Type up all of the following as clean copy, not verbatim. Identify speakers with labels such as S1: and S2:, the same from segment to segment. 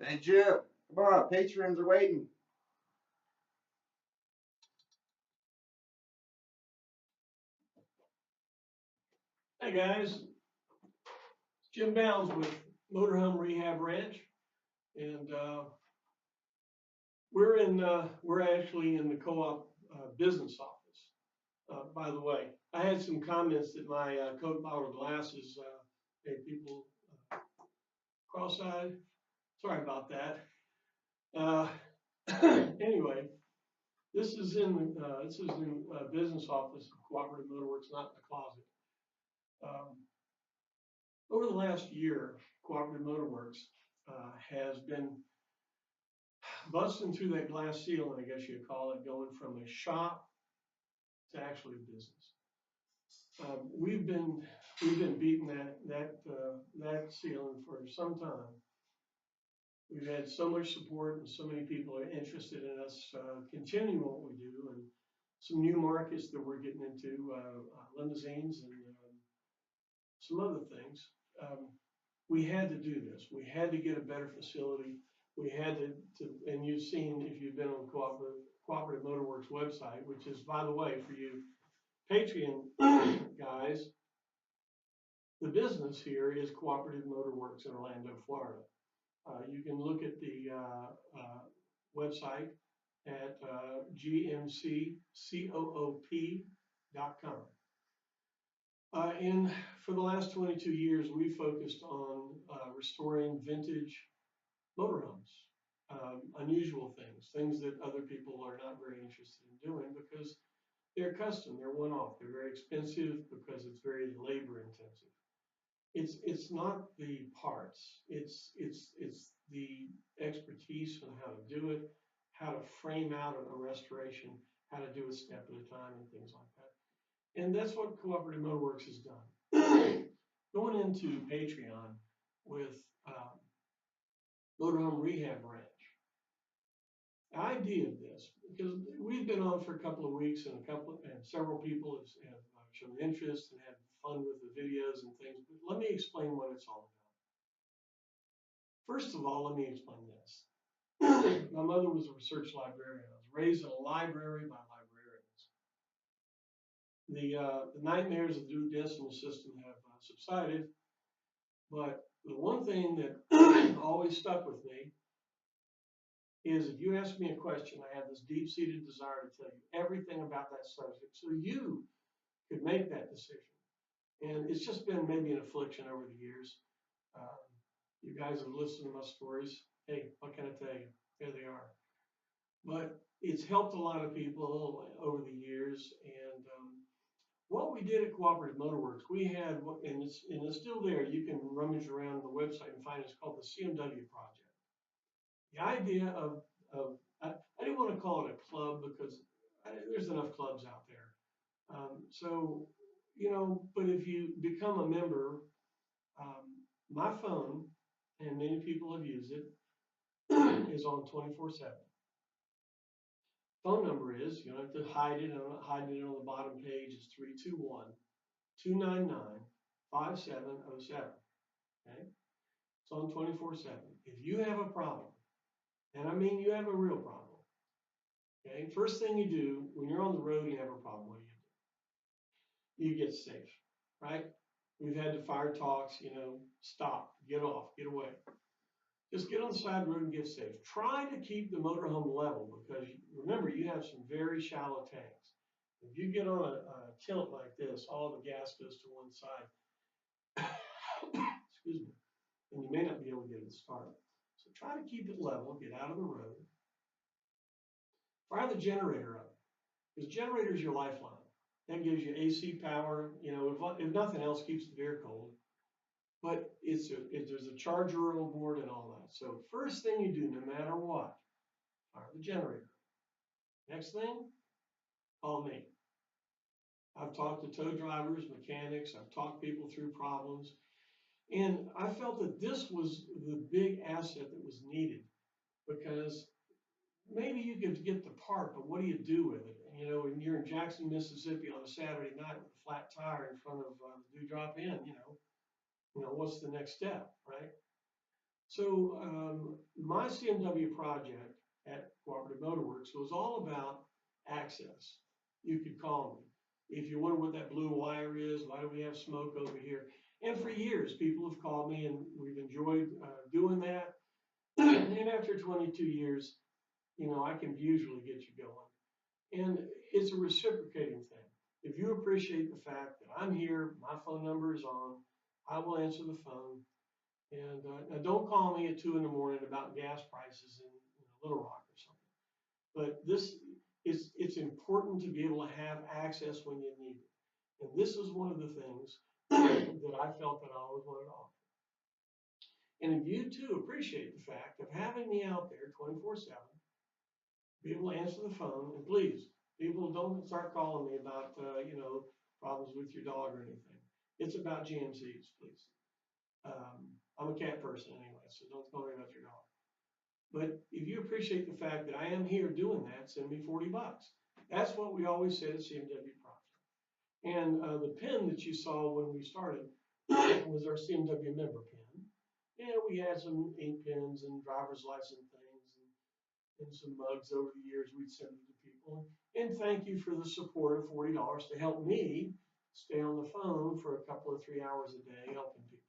S1: Hey Jim, come on, patrons are waiting.
S2: Hey guys, Jim Bounds with Motorhome Rehab Ranch, and we're actually in the co-op business office. By the way, I had some comments that my Coke bottle glasses made people cross-eyed. Sorry about that. Uh, anyway, this is in business office of Cooperative Motorworks, not in the closet. Um, Over the last year, Cooperative Motorworks has been busting through that glass ceiling, I guess you'd call it, going from a shop to actually a business. We've been beating that ceiling for some time. We've had so much support and so many people are interested in us continuing what we do, and some new markets that we're getting into, limousines and some other things. Um, we had to do this. We had to get a better facility. We had and you've seen if you've been on Cooperative Motorworks website, which is, by the way, for you Patreon guys, the business here is Cooperative Motorworks in Orlando, Florida. You can look at the website at gmccoop.com. And for the last 22 years, we focused on restoring vintage motorhomes, unusual things that other people are not very interested in doing because they're custom, they're one-off, they're very expensive because it's very labor intensive. It's not the parts, it's the expertise on how to do it, how to frame out a restoration, how to do it step at a time, and things like that. And that's what Cooperative Motorworks has done. Going into Patreon with Motorhome Rehab Ranch. The idea of this, because we've been on for a couple of weeks and several people have shown interest and had fun with the videos and things, but let me explain what it's all about. First of all, let me explain this. My mother was a research librarian. I was raised in a library by librarians. The nightmares of the new decimal system have subsided, but the one thing that always stuck with me is if you ask me a question, I have this deep-seated desire to tell you everything about that subject so you could make that decision. And it's just been maybe an affliction over the years. Um, you guys have listened to my stories. Hey, what can I tell you? Here they are. But it's helped a lot of people over the years. And what we did at Cooperative Motorworks, we had, and it's still there. You can rummage around the website and find it. It's called the CMW Project. The idea of I didn't want to call it a club because there's enough clubs out there. So, but if you become a member, my phone, and many people have used it, is on 24/7. Phone number is, you don't have to hide it. I'm not hiding it on the bottom page. It's 321-299-5707. Okay? It's on 24/7. If you have a problem, and I mean you have a real problem, okay, first thing you do when you're on the road and you have a problem, what do? You get safe, right? We've had the fire talks, stop, get off, get away. Just get on the side of the road and get safe. Try to keep the motorhome level because remember, you have some very shallow tanks. If you get on a tilt like this, all the gas goes to one side. Excuse me. And you may not be able to get it started. So try to keep it level, get out of the road. Fire the generator up because generator is your lifeline. That gives you AC power. If nothing else, keeps the beer cold. But there's a charger on board and all that. So first thing you do, no matter what, fire the generator. Next thing, call me. I've talked to tow drivers, mechanics. I've talked people through problems. And I felt that this was the big asset that was needed because maybe you could get the part, but what do you do with it? And, when you're in Jackson, Mississippi on a Saturday night with a flat tire in front of the Dewdrop Inn, what's the next step, right? So my CMW project at Cooperative Motorworks was all about access. You could call me. If you wonder what that blue wire is, why do we have smoke over here? And for years, people have called me and we've enjoyed doing that. And after 22 years, I can usually get you going. And it's a reciprocating thing. If you appreciate the fact that I'm here, my phone number is on, I will answer the phone. And now don't call me at 2 in the morning about gas prices in Little Rock or something. But this is, it's important to be able to have access when you need it. And this is one of the things that I felt that I always wanted to offer. And if you too appreciate the fact of having me out there 24/7, be able to answer the phone, and please, people don't start calling me about, problems with your dog or anything. It's about GMCs, please. I'm a cat person anyway, so don't call me about your dog. But if you appreciate the fact that I am here doing that, send me $40. That's what we always said at CMW Project. And the pin that you saw when we started was our CMW member pin. And we had some ink pens and driver's license things and some mugs over the years we'd send them to people. And thank you for the support of $40 to help me stay on the phone for a couple of 3 hours a day helping people.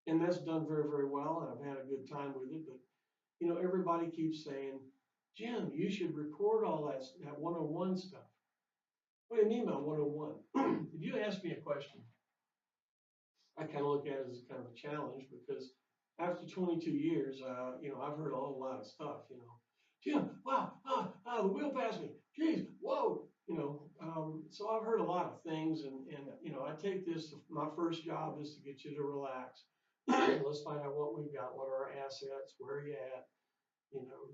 S2: And that's done very, very well, and I've had a good time with it. But everybody keeps saying, Jim, you should record all that 101 stuff. What do you mean by 101? If you ask me a question, I kind of look at it as kind of a challenge because after 22 years, I've heard a whole lot of stuff. Jim, wow, the wheel passed me. Geez, whoa. So I've heard a lot of things, and I take this. My first job is to get you to relax. Let's find out what we've got, what are our assets, where are you at,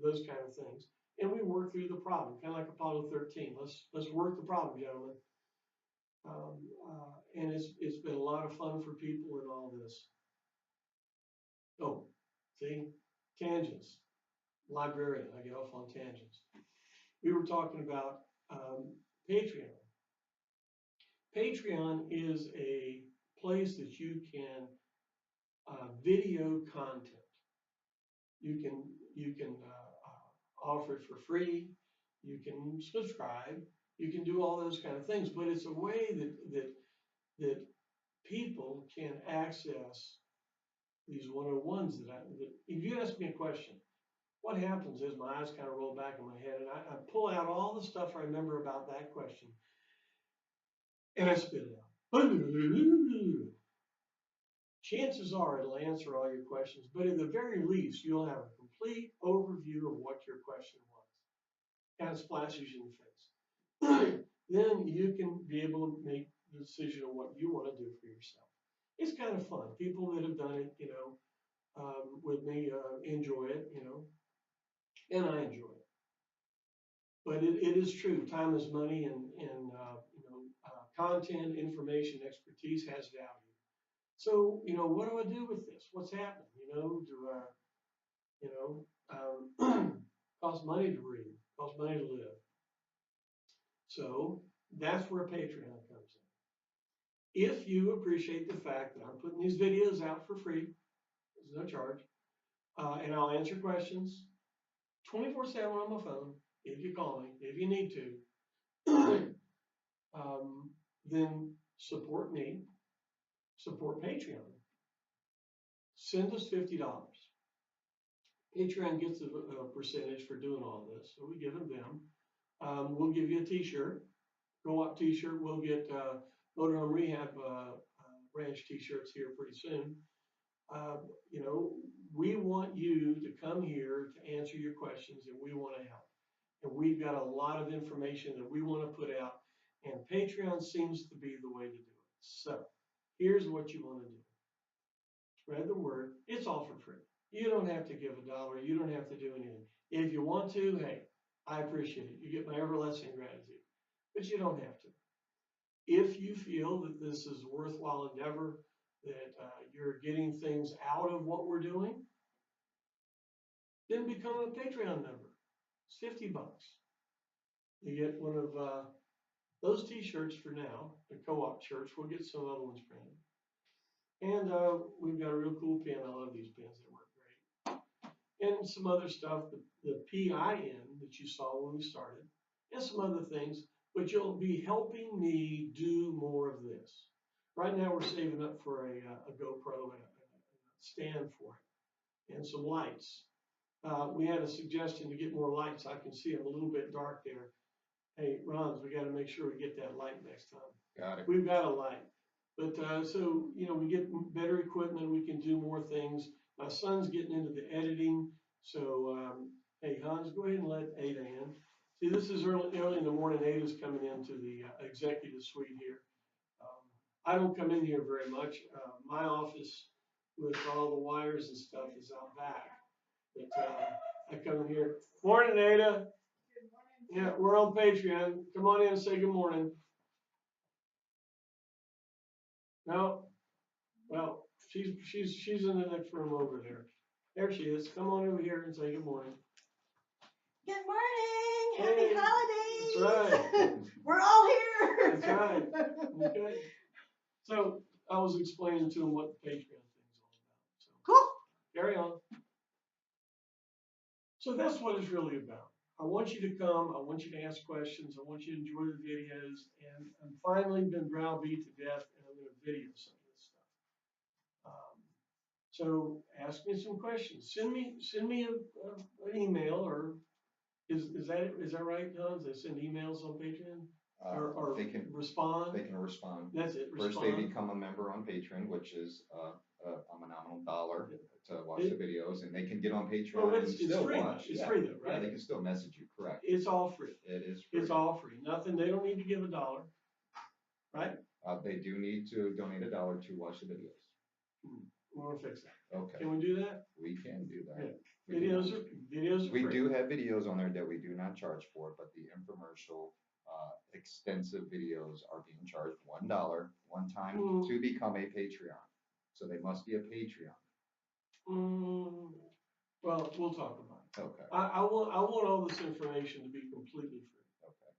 S2: those kind of things. And we work through the problem, kind of like Apollo 13. Let's work the problem, gentlemen. And it's been a lot of fun for people in all this. Oh, see, tangents. Librarian, I get off on tangents. We were talking about Patreon. Patreon is a place that you can video content. You can offer it for free. You can subscribe. You can do all those kind of things. But it's a way that people can access these 101s that if you ask me a question, what happens is my eyes kind of roll back in my head and I pull out all the stuff I remember about that question and I spit it out. Chances are it'll answer all your questions, but at the very least, you'll have a complete overview of what your question was. Kind of splashes you in the face. Then you can be able to make the decision on what you want to do for yourself. It's kind of fun. People that have done it, with me enjoy it, and I enjoy it. But it is true. Time is money, and content, information, expertise has value. So, what do I do with this? What's happening? Do I, cost money to read, cost money to live. So that's where Patreon comes in. If you appreciate the fact that I'm putting these videos out for free, there's no charge, and I'll answer questions 24/7 on my phone if you call me, if you need to, then support me, support Patreon. Send us $50. Patreon gets a percentage for doing all this, so we give them. We'll give you a T-shirt, Co-op T-shirt. We'll get Motorhome Rehab Ranch T-shirts here pretty soon. We want you to come here to answer your questions, and we want to help. And we've got a lot of information that we want to put out, and Patreon seems to be the way to do it. So here's what you want to do. Spread the word. It's all for free. You don't have to give $1. You don't have to do anything. If you want to, hey, I appreciate it. You get my everlasting gratitude. But you don't have to. If you feel that this is a worthwhile endeavor, that you're getting things out of what we're doing, then become a Patreon member. It's $50. You get one of those T-shirts for now, the Co-op shirts. We'll get some other ones printed. And we've got a real cool pen. I love these pens. They work great. And some other stuff, the PIN that you saw when we started, and some other things, but you'll be helping me do more of this. Right now we're saving up for a GoPro and a stand for it, and some lights. We had a suggestion to get more lights. I can see them a little bit dark there. Hey, Ron, we got to make sure we get that light next time.
S3: Got it.
S2: We've got a light. But so, we get better equipment, we can do more things. My son's getting into the editing. So, hey, Hans, go ahead and let Ada in. See, this is early in the morning. Ada's coming into the executive suite here. I don't come in here very much. My office with all the wires and stuff is out back. But I come in here. Morning, Ada. Yeah, we're on Patreon. Come on in and say good morning. No, well, she's in the next room over there. There she is. Come on over here and say good morning.
S4: Good morning.
S2: Hey,
S4: Happy holidays.
S2: that's right.
S4: We're all here.
S2: That's right. Okay. So I was explaining to him what the Patreon thing's all about. So
S4: Cool.
S2: carry on. So that's what it's really about. I want you to come. I want you to ask questions. I want you to enjoy the videos. And I'm finally been browbeat to death, and I'm going to video some of this stuff. So ask me some questions. Send me an email, or is that right, Hans? They send emails on Patreon, or
S3: They can
S2: respond.
S3: They can respond.
S2: That's it.
S3: First,
S2: Respond.
S3: they become a member on Patreon, which is a nominal $1 to watch the videos, and they can get on Patreon
S2: Well,
S3: and
S2: it's
S3: still
S2: free.
S3: watch.
S2: It's
S3: Yeah.
S2: free though, right?
S3: Yeah, they can still message you. Correct.
S2: It's all free.
S3: It is free.
S2: It's all free. Nothing. They don't need to give $1, right?
S3: They do need to donate $1 to watch the videos.
S2: We want to fix that.
S3: Okay.
S2: Can we do that?
S3: We can do that.
S2: Yeah.
S3: We can
S2: Videos are
S3: We
S2: free.
S3: do have videos on there that we do not charge for, but the infomercial, extensive videos are being charged $1 one time to become a Patreon. So they must be a Patreon.
S2: Well, we'll talk about it.
S3: Okay.
S2: I want all this information to be completely free.
S3: Okay.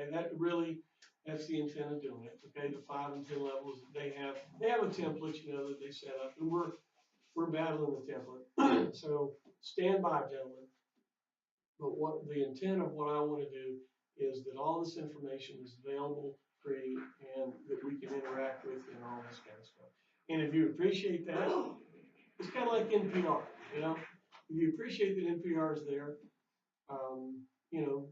S2: Okay. That's the intent of doing it. Okay. The 5 and 10 levels that they have a template, that they set up, and we're battling the template. So stand by, gentlemen. But what the intent of what I want to do is that all this information is available, free, and that we can interact with and all this kind of stuff. And if you appreciate that, it's kind of like NPR, If you appreciate that NPR is there,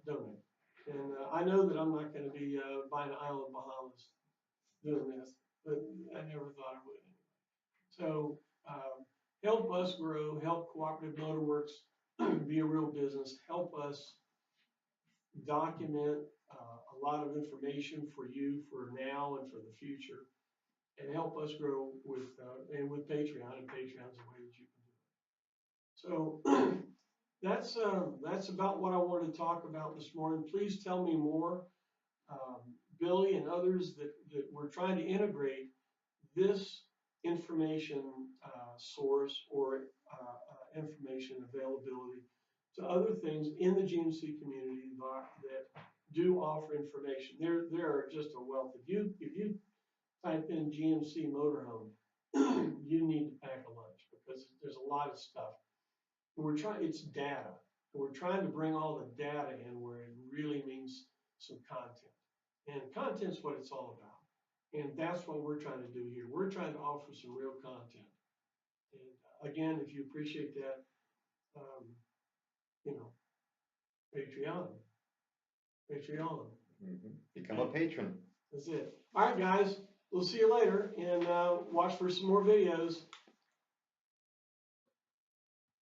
S2: donate. And I know that I'm not going to be buying an island Bahamas doing this, but I never thought I would anyway. So help us grow, help Cooperative Motorworks be a real business, help us document a lot of information for you for now and for the future, and help us grow with Patreon, and Patreon's a way that you can do it. So that's about what I wanted to talk about this morning. Please tell me more. Billy and others that we're trying to integrate this information source or information availability to other things in the GMC community that do offer information. There are just a wealth. If you type in GMC motorhome, you need to pack a lunch because there's a lot of stuff. It's data. We're trying to bring all the data in where it really means some content. And content's what it's all about. And that's what we're trying to do here. We're trying to offer some real content. And again, if you appreciate that, Patreon.
S3: Become a patron.
S2: That's it. All right, guys. We'll see you later, and watch for some more videos.